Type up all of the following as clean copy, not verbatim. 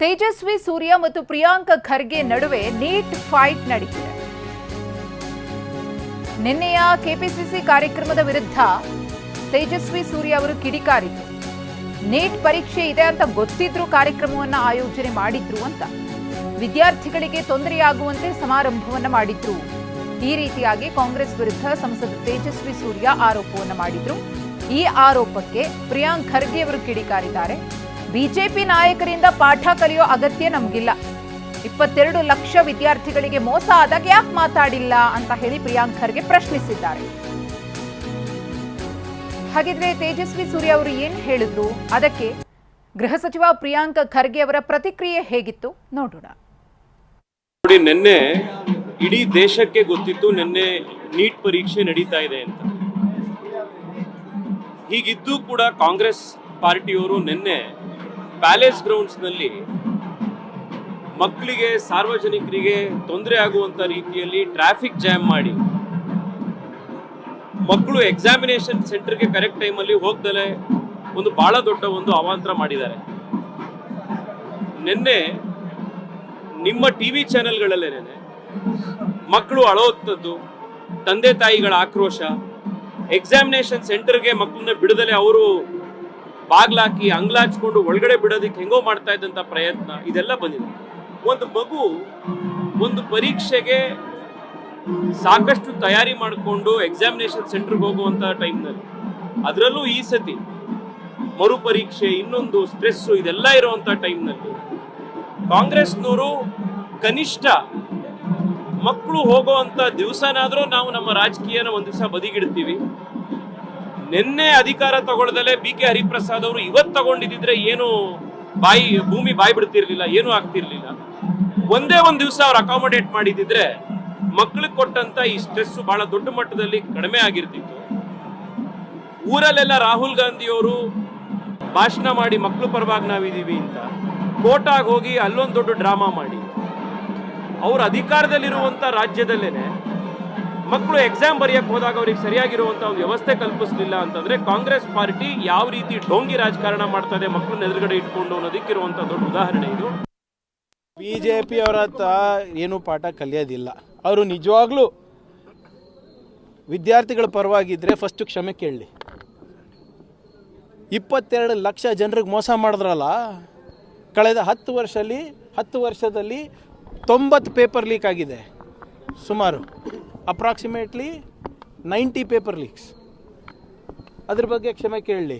ತೇಜಸ್ವಿ ಸೂರ್ಯ ಮತ್ತು ಪ್ರಿಯಾಂಕ ಖರ್ಗೆ ನಡುವೆ neat fight ನಡೆದಿದೆ. ನಿನ್ನೆಯ ಕೆಪಿಸಿಸಿ ಕಾರ್ಯಕ್ರಮದ ವಿರುದ್ಧ ತೇಜಸ್ವಿ ಸೂರ್ಯ ಅವರು ಕಿಡಿಕಾರಿದ್ರು. ನೀಟ್ ಪರೀಕ್ಷೆ ಇದೆ ಅಂತ ಗೊತ್ತಿದ್ರೂ ಕಾರ್ಯಕ್ರಮವನ್ನು ಆಯೋಜನೆ ಮಾಡಿದ್ರು ಅಂತ, ವಿದ್ಯಾರ್ಥಿಗಳಿಗೆ ತೊಂದರೆಯಾಗುವಂತೆ ಸಮಾರಂಭವನ್ನ ಮಾಡಿದ್ರು. ಈ ರೀತಿಯಾಗಿ ಕಾಂಗ್ರೆಸ್ ವಿರುದ್ಧ ಸಂಸದ ತೇಜಸ್ವಿ ಸೂರ್ಯ ಆರೋಪವನ್ನು ಮಾಡಿದ್ರು. ಈ ಆರೋಪಕ್ಕೆ ಪ್ರಿಯಾಂಕ್ ಖರ್ಗೆ ಅವರು ಕಿಡಿಕಾರಿದ್ದಾರೆ. ಬಿಜೆಪಿ ನಾಯಕರಿಂದ ಪಾಠ ಕಲಿಯೋ ಅಗತ್ಯ ನಮಗಿಲ್ಲ, 22 ಲಕ್ಷ ವಿದ್ಯಾರ್ಥಿಗಳಿಗೆ ಮೋಸ ಆದಾಗ ಯಾಕೆ ಮಾತಾಡಿಲ್ಲ ಅಂತ ಹೇಳಿ ಪ್ರಿಯಾಂಕ್ ಖರ್ಗೆ ಪ್ರಶ್ನಿಸಿದ್ದಾರೆ. ಹಾಗಿದ್ರೆ ತೇಜಸ್ವಿ ಸೂರ್ಯ ಅವರು ಏನ್ ಹೇಳಿದ್ರು, ಅದಕ್ಕೆ ಗೃಹ ಸಚಿವ ಪ್ರಿಯಾಂಕ್ ಖರ್ಗೆ ಅವರ ಪ್ರತಿಕ್ರಿಯೆ ಹೇಗಿತ್ತು ನೋಡೋಣ. ನೋಡಿ, ನಿನ್ನೆ ಇಡೀ ದೇಶಕ್ಕೆ ಗೊತ್ತಿತ್ತು ನಿನ್ನೆ ನೀಟ್ ಪರೀಕ್ಷೆ ನಡೀತಾ ಇದೆ ಅಂತ. ಹೀಗಿದ್ದು ಕೂಡ ಕಾಂಗ್ರೆಸ್ ಪಾರ್ಟಿಯವರು ನಿನ್ನೆ ಪ್ಯಾಲೇಸ್ ಗ್ರೌಂಡ್ಸ್ನಲ್ಲಿ ಮಕ್ಕಳಿಗೆ, ಸಾರ್ವಜನಿಕರಿಗೆ ತೊಂದರೆ ಆಗುವಂತ ರೀತಿಯಲ್ಲಿ ಟ್ರಾಫಿಕ್ ಜಾಮ್ ಮಾಡಿ ಮಕ್ಕಳು ಎಕ್ಸಾಮಿನೇಷನ್ ಸೆಂಟರ್ಗೆ ಕರೆಕ್ಟ್ ಟೈಮಲ್ಲಿ ಹೋಗ್ದಲೆ ಒಂದು ಬಹಳ ದೊಡ್ಡ ಒಂದು ಅವಾಂತರ ಮಾಡಿದ್ದಾರೆ. ನಿನ್ನೆ ನಿಮ್ಮ ಟಿವಿ ಚಾನೆಲ್ಗಳಲ್ಲೇನೆ ಮಕ್ಕಳು ಅಳೋತ್ತದ್ದು, ತಂದೆ ತಾಯಿಗಳ ಆಕ್ರೋಶ, ಎಕ್ಸಾಮಿನೇಷನ್ ಸೆಂಟರ್ಗೆ ಮಕ್ಕಳನ್ನ ಬಿಡದಲೆ ಅವರು ಬಾಗ್ಲಾಕಿ ಅಂಗ್ಲಾಚ್ಕೊಂಡು ಒಳಗಡೆ ಬಿಡೋದಕ್ಕೆ ಹೆಂಗೋ ಮಾಡ್ತಾ ಇದ್ದಂಥ ಪ್ರಯತ್ನ, ಇದೆಲ್ಲ ಬಂದಿದೆ. ಒಂದು ಮಗು ಒಂದು ಪರೀಕ್ಷೆಗೆ ಸಾಕಷ್ಟು ತಯಾರಿ ಮಾಡಿಕೊಂಡು ಎಕ್ಸಾಮಿನೇಷನ್ ಸೆಂಟರ್ಗೆ ಹೋಗುವಂಥ ಟೈಮ್ನಲ್ಲಿ, ಅದರಲ್ಲೂ ಈ ಸತಿ ಮರುಪರೀಕ್ಷೆ, ಇನ್ನೊಂದು ಸ್ಟ್ರೆಸ್ಸು, ಇದೆಲ್ಲ ಇರುವಂಥ ಟೈಮ್ನಲ್ಲಿ ಕಾಂಗ್ರೆಸ್ನವರು ಕನಿಷ್ಠ ಮಕ್ಕಳು ಹೋಗುವಂಥ ದಿವಸನಾದರೂ ನಾವು ನಮ್ಮ ರಾಜಕೀಯನ ಒಂದು ದಿವಸ ಬದಿಗಿಡ್ತೀವಿ. ನಿನ್ನೆ ಅಧಿಕಾರ ತಗೊಳ್ದಲೆ ಬಿ ಕೆ ಹರಿಪ್ರಸಾದ್ ಅವರು ಇವತ್ತು ತಗೊಂಡಿದ್ರೆ ಏನು ಭೂಮಿ ಬಾಯಿ ಬಿಡ್ತಿರ್ಲಿಲ್ಲ, ಏನೂ ಆಗ್ತಿರ್ಲಿಲ್ಲ. ಒಂದೇ ಒಂದು ದಿವಸ ಅವ್ರು ಅಕಾಮಡೇಟ್ ಮಾಡಿದ್ರೆ ಮಕ್ಕಳಿಗೆ ಕೊಟ್ಟಂತ ಈ ಸ್ಟ್ರೆಸ್ ಬಹಳ ದೊಡ್ಡ ಮಟ್ಟದಲ್ಲಿ ಕಡಿಮೆ ಆಗಿರ್ತಿತ್ತು. ಊರಲ್ಲೆಲ್ಲ ರಾಹುಲ್ ಗಾಂಧಿ ಅವರು ಭಾಷಣ ಮಾಡಿ ಮಕ್ಕಳು ಪರವಾಗಿ ನಾವಿದೀವಿ ಅಂತ ಕೋಟಾಗ್ ಹೋಗಿ ಅಲ್ಲೊಂದು ದೊಡ್ಡ ಡ್ರಾಮಾ ಮಾಡಿ ಅವ್ರ ಅಧಿಕಾರದಲ್ಲಿರುವಂತ ರಾಜ್ಯದಲ್ಲೇನೆ ಮಕ್ಕಳು ಎಕ್ಸಾಮ್ ಬರೆಯಕ್ಕೆ ಹೋದಾಗ ಅವ್ರಿಗೆ ಸರಿಯಾಗಿರುವಂತ ಒಂದು ವ್ಯವಸ್ಥೆ ಕಲ್ಪಿಸಲಿಲ್ಲ ಅಂತಂದ್ರೆ ಕಾಂಗ್ರೆಸ್ ಪಾರ್ಟಿ ಯಾವ ರೀತಿ ಢೋಂಗಿ ರಾಜಕಾರಣ ಮಾಡ್ತದೆ ಮಕ್ಕಳನ್ನ ಎದುರುಗಡೆ ಇಟ್ಕೊಂಡು ಅನ್ನೋದಕ್ಕಿರುವಂತ ದೊಡ್ಡ ಉದಾಹರಣೆ ಇದು. ಬಿಜೆಪಿ ಅವರ ಹತ್ರ ಏನು ಪಾಠ ಕಲಿಯೋದಿಲ್ಲ. ಅವರು ನಿಜವಾಗ್ಲೂ ವಿದ್ಯಾರ್ಥಿಗಳ ಪರವಾಗಿದ್ರೆ ಫಸ್ಟ್ ಕ್ಷಮೆ ಕೇಳಲಿ. 22 ಲಕ್ಷ ಜನರಿಗೆ ಮೋಸ ಮಾಡಿದ್ರಲ್ಲ, ಕಳೆದ 10 ವರ್ಷದಲ್ಲಿ 90 ಪೇಪರ್ ಲೀಕ್ ಆಗಿದೆ. ಸುಮಾರು ಅಪ್ರಾಕ್ಸಿಮೇಟ್ಲಿ 90 ಪೇಪರ್ ಲೀಕ್ಸ್. ಅದ್ರ ಬಗ್ಗೆ ಕ್ಷಮೆ ಕೇಳಲಿ.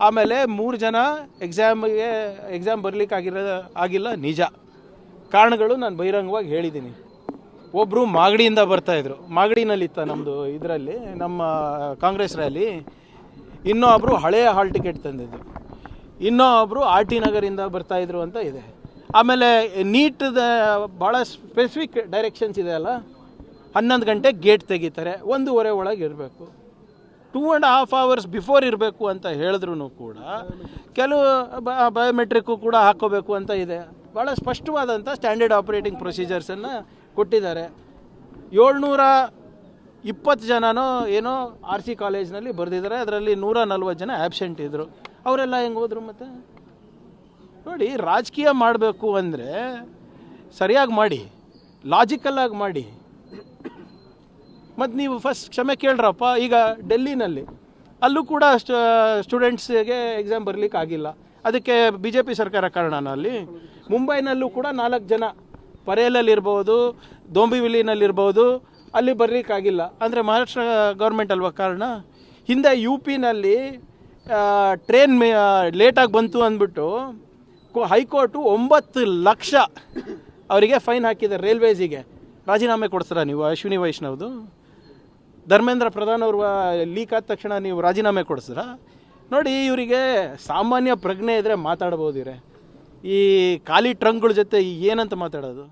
ಆಮೇಲೆ 3 ಜನ ಎಕ್ಸಾಮ್ ಬರಲಿಕ್ಕೆ ಆಗಿಲ್ಲ, ನಿಜ. ಕಾರಣಗಳು ನಾನು ಬಹಿರಂಗವಾಗಿ ಹೇಳಿದ್ದೀನಿ. ಒಬ್ಬರು ಮಾಗಡಿಯಿಂದ ಬರ್ತಾಯಿದ್ರು, ಮಾಗಡಿನಲ್ಲಿತ್ತ ನಮ್ಮದು ಇದರಲ್ಲಿ ನಮ್ಮ ಕಾಂಗ್ರೆಸ್ ರ್ಯಾಲಿ. ಇನ್ನೊಬ್ಬರು ಹಳೆಯ ಹಾಲ್ ಟಿಕೆಟ್ ತಂದಿದ್ದು, ಇನ್ನೊಬ್ಬರು ಆರ್ ಟಿ ನಗರಿಂದ ಬರ್ತಾಯಿದ್ರು ಅಂತ ಇದೆ. ಆಮೇಲೆ ನೀಟ್ದ ಭಾಳ ಸ್ಪೆಸಿಫಿಕ್ ಡೈರೆಕ್ಷನ್ಸ್ ಇದೆ ಅಲ್ಲ, 11 ಗಂಟೆಗೆ ಗೇಟ್ ತೆಗಿತಾರೆ, 1:30 ಒಳಗೆ ಇರಬೇಕು, 2.5 hours ಬಿಫೋರ್ ಇರಬೇಕು ಅಂತ ಹೇಳಿದ್ರು ಕೂಡ ಕೆಲವು ಬಯೋಮೆಟ್ರಿಕ್ಕು ಕೂಡ ಹಾಕೋಬೇಕು ಅಂತ ಇದೆ. ಭಾಳ ಸ್ಪಷ್ಟವಾದಂಥ ಸ್ಟ್ಯಾಂಡರ್ಡ್ ಆಪರೇಟಿಂಗ್ ಪ್ರೊಸೀಜರ್ಸನ್ನು ಕೊಟ್ಟಿದ್ದಾರೆ. 720 ಜನನೋ ಏನೋ RC ಕಾಲೇಜ್ನಲ್ಲಿ ಬರೆದಿದ್ದಾರೆ, ಅದರಲ್ಲಿ 140 ಜನ ಆ್ಯಬ್ಸೆಂಟ್ ಇದ್ದರು. ಅವರೆಲ್ಲ ಹೆಂಗೆ ಹೋದರು? ಮತ್ತು ನೋಡಿ, ರಾಜಕೀಯ ಮಾಡಬೇಕು ಅಂದರೆ ಸರಿಯಾಗಿ ಮಾಡಿ, ಲಾಜಿಕಲ್ಲಾಗಿ ಮಾಡಿ. ಮತ್ತು ನೀವು ಫಸ್ಟ್ ಕ್ಷಮೆ ಕೇಳ್ರಪ್ಪ. ಈಗ ಡೆಲ್ಲಿನಲ್ಲಿ ಅಲ್ಲೂ ಕೂಡ ಸ್ಟೂಡೆಂಟ್ಸಿಗೆ ಎಕ್ಸಾಮ್ ಬರಲಿಕ್ಕೆ ಆಗಿಲ್ಲ, ಅದಕ್ಕೆ BJP ಸರ್ಕಾರ ಕಾರಣನ? ಅಲ್ಲಿ ಮುಂಬೈನಲ್ಲೂ ಕೂಡ 4 ಜನ ಪರೇಲಲ್ಲಿರ್ಬೋದು, ದೊಂಬಿವಿಲಿನಲ್ಲಿರ್ಬೋದು, ಅಲ್ಲಿ ಬರಲಿಕ್ಕಾಗಿಲ್ಲ. ಅಂದರೆ ಮಹಾರಾಷ್ಟ್ರ ಗೌರ್ಮೆಂಟ್ ಅಲ್ವಾ ಕಾರಣ? ಹಿಂದೆ UP ನಲ್ಲಿ ಟ್ರೈನ್ ಲೇಟಾಗಿ ಬಂತು ಅಂದ್ಬಿಟ್ಟು ಹೈಕೋರ್ಟು 9 ಲಕ್ಷ ಅವರಿಗೆ ಫೈನ್ ಹಾಕಿದ್ದಾರೆ ರೈಲ್ವೇಸಿಗೆ. ರಾಜೀನಾಮೆ ಕೊಡ್ತೀರಾ ನೀವು? ಅಶ್ವಿನಿ ವೈಷ್ಣವ್ದು ಧರ್ಮೇಂದ್ರ ಪ್ರಧಾನ್ ಅವರು ಲೀಕ್ ಆದ ತಕ್ಷಣ ನೀವು ರಾಜೀನಾಮೆ ಕೊಡಿಸ್ತೀರಾ? ನೋಡಿ, ಇವರಿಗೆ ಸಾಮಾನ್ಯ ಪ್ರಜ್ಞೆ ಇದ್ದರೆ ಮಾತಾಡ್ಬೋದು. ಈ ಖಾಲಿ ಟ್ರಂಕ್ಗಳ ಜೊತೆ ಏನಂತ ಮಾತಾಡೋದು?